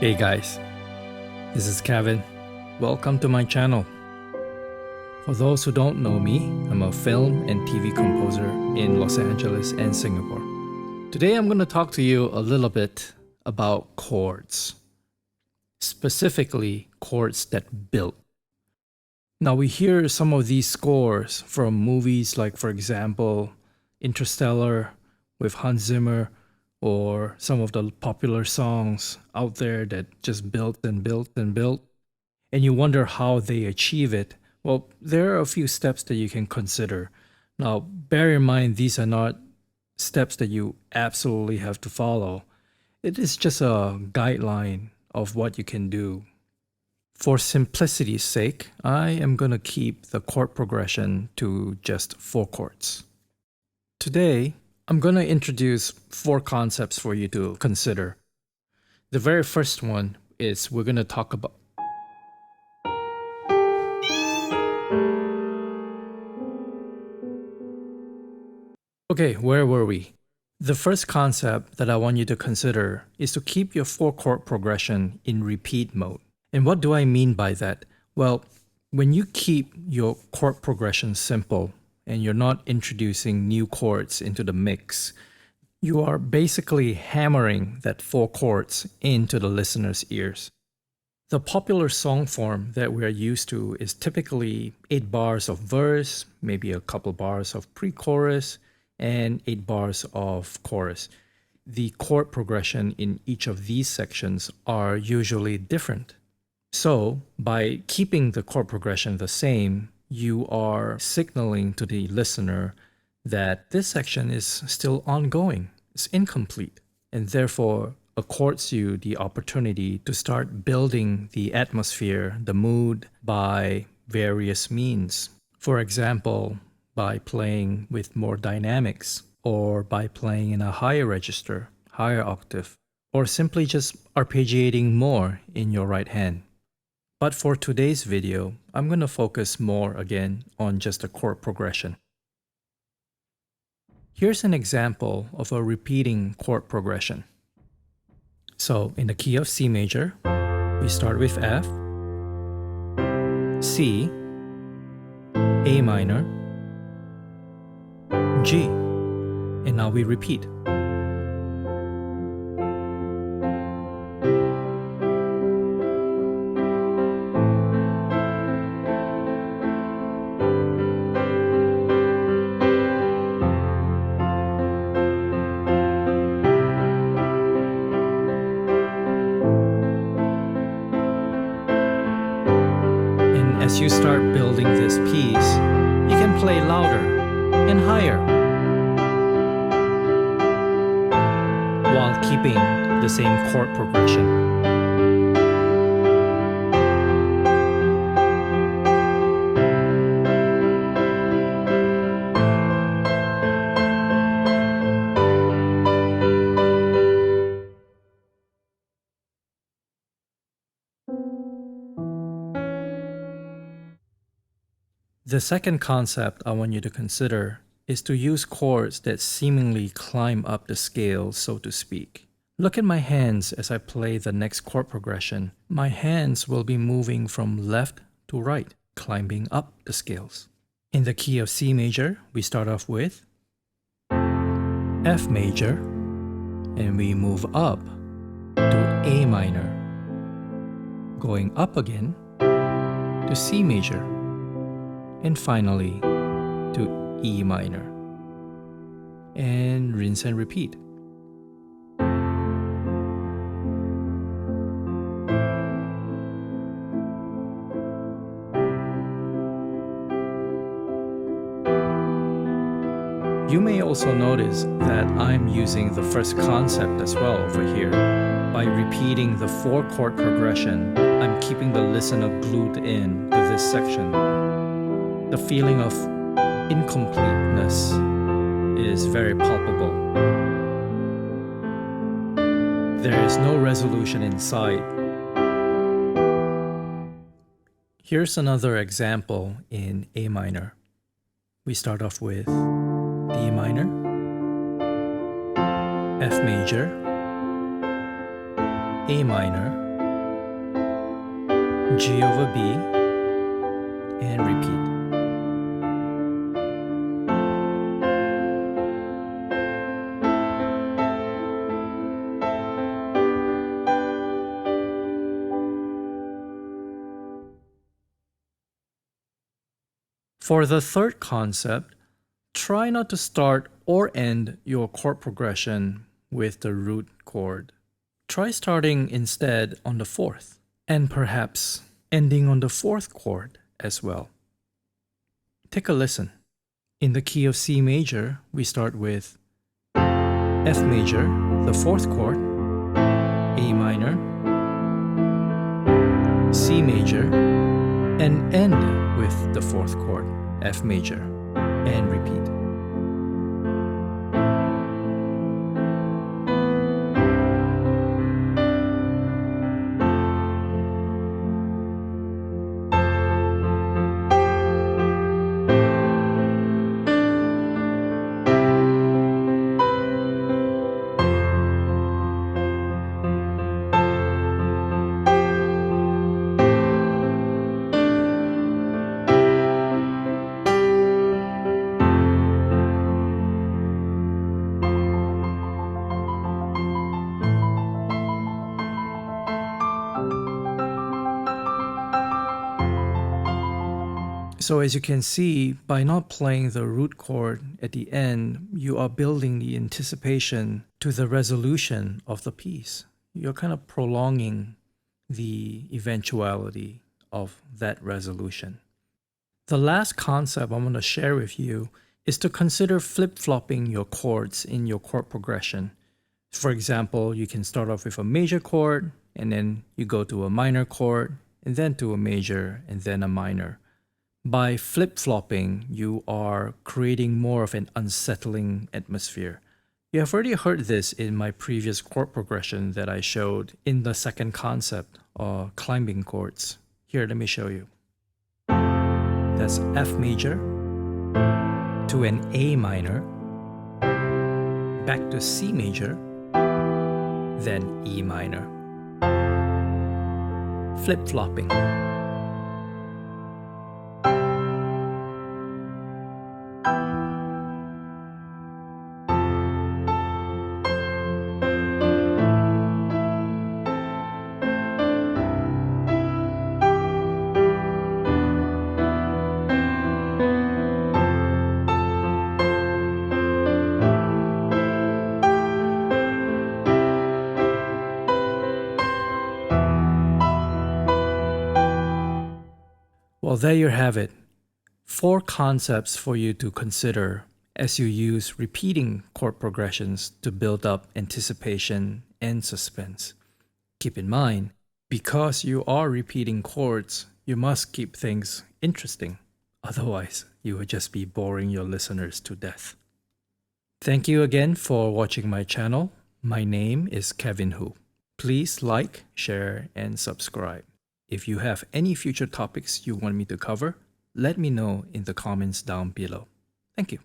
Hey guys, this is Kevin. Welcome to my channel. For those who don't know me, I'm a film and TV composer in Los Angeles and Singapore. Today I'm going to talk to you a little bit about chords, specifically chords that build. Now we hear some of these scores from movies like, for example, Interstellar with Hans Zimmer, or some of the popular songs out there that just built and built and built, and you wonder how they achieve it. Well, there are a few steps that you can consider. Now, bear in mind, these are not steps that you absolutely have to follow. It is just a guideline of what you can do. For simplicity's sake, I am going to keep the chord progression to just 4 chords. Today, I'm going to introduce 4 concepts for you to consider. The very first one is we're going to talk about Okay, where were we? The first concept that I want you to consider is to keep your 4 chord progression in repeat mode. And what do I mean by that? Well, when you keep your chord progression simple and you're not introducing new chords into the mix, you are basically hammering that 4 chords into the listener's ears. The popular song form that we're used to is typically 8 bars of verse, maybe a couple bars of pre-chorus, and 8 bars of chorus. The chord progression in each of these sections are usually different. So, by keeping the chord progression the same, you are signaling to the listener that this section is still ongoing, it's incomplete, and therefore accords you the opportunity to start building the atmosphere, the mood, by various means. For example, by playing with more dynamics, or by playing in a higher register, higher octave, or simply just arpeggiating more in your right hand. But for today's video, I'm going to focus more again on just a chord progression. Here's an example of a repeating chord progression. So in the key of C major, we start with F, C, A minor, G, and now we repeat. As you start building this piece, you can play louder and higher while keeping the same chord progression. The second concept I want you to consider is to use chords that seemingly climb up the scale, so to speak. Look at my hands as I play the next chord progression. My hands will be moving from left to right, climbing up the scales. In the key of C major, we start off with F major, and we move up to A minor, going up again to C major, and finally to E minor. And rinse and repeat. You may also notice that I'm using the first concept as well over here. By repeating the 4 chord progression, I'm keeping the listener glued in to this section. The feeling of incompleteness is very palpable. There is no resolution inside. Here's another example in A minor. We start off with D minor, F major, A minor, G over B, and repeat. For the third concept, try not to start or end your chord progression with the root chord. Try starting instead on the fourth, and perhaps ending on the fourth chord as well. Take a listen. In the key of C major, we start with F major, the fourth chord, A minor, C major, and end with the fourth chord, F major, and repeat. So as you can see, by not playing the root chord at the end, you are building the anticipation to the resolution of the piece. You're kind of prolonging the eventuality of that resolution. The last concept I want to share with you is to consider flip-flopping your chords in your chord progression. For example, you can start off with a major chord, and then you go to a minor chord, and then to a major, and then a minor. By flip-flopping, you are creating more of an unsettling atmosphere. You have already heard this in my previous chord progression that I showed in the second concept, climbing chords. Here, let me show you. That's F major to an A minor, back to C major, then E minor. Flip-flopping. Well, there you have it. 4 concepts for you to consider as you use repeating chord progressions to build up anticipation and suspense. Keep in mind, because you are repeating chords, you must keep things interesting. Otherwise, you would just be boring your listeners to death. Thank you again for watching my channel. My name is Kevin Hu. Please like, share, and subscribe. If you have any future topics you want me to cover, let me know in the comments down below. Thank you.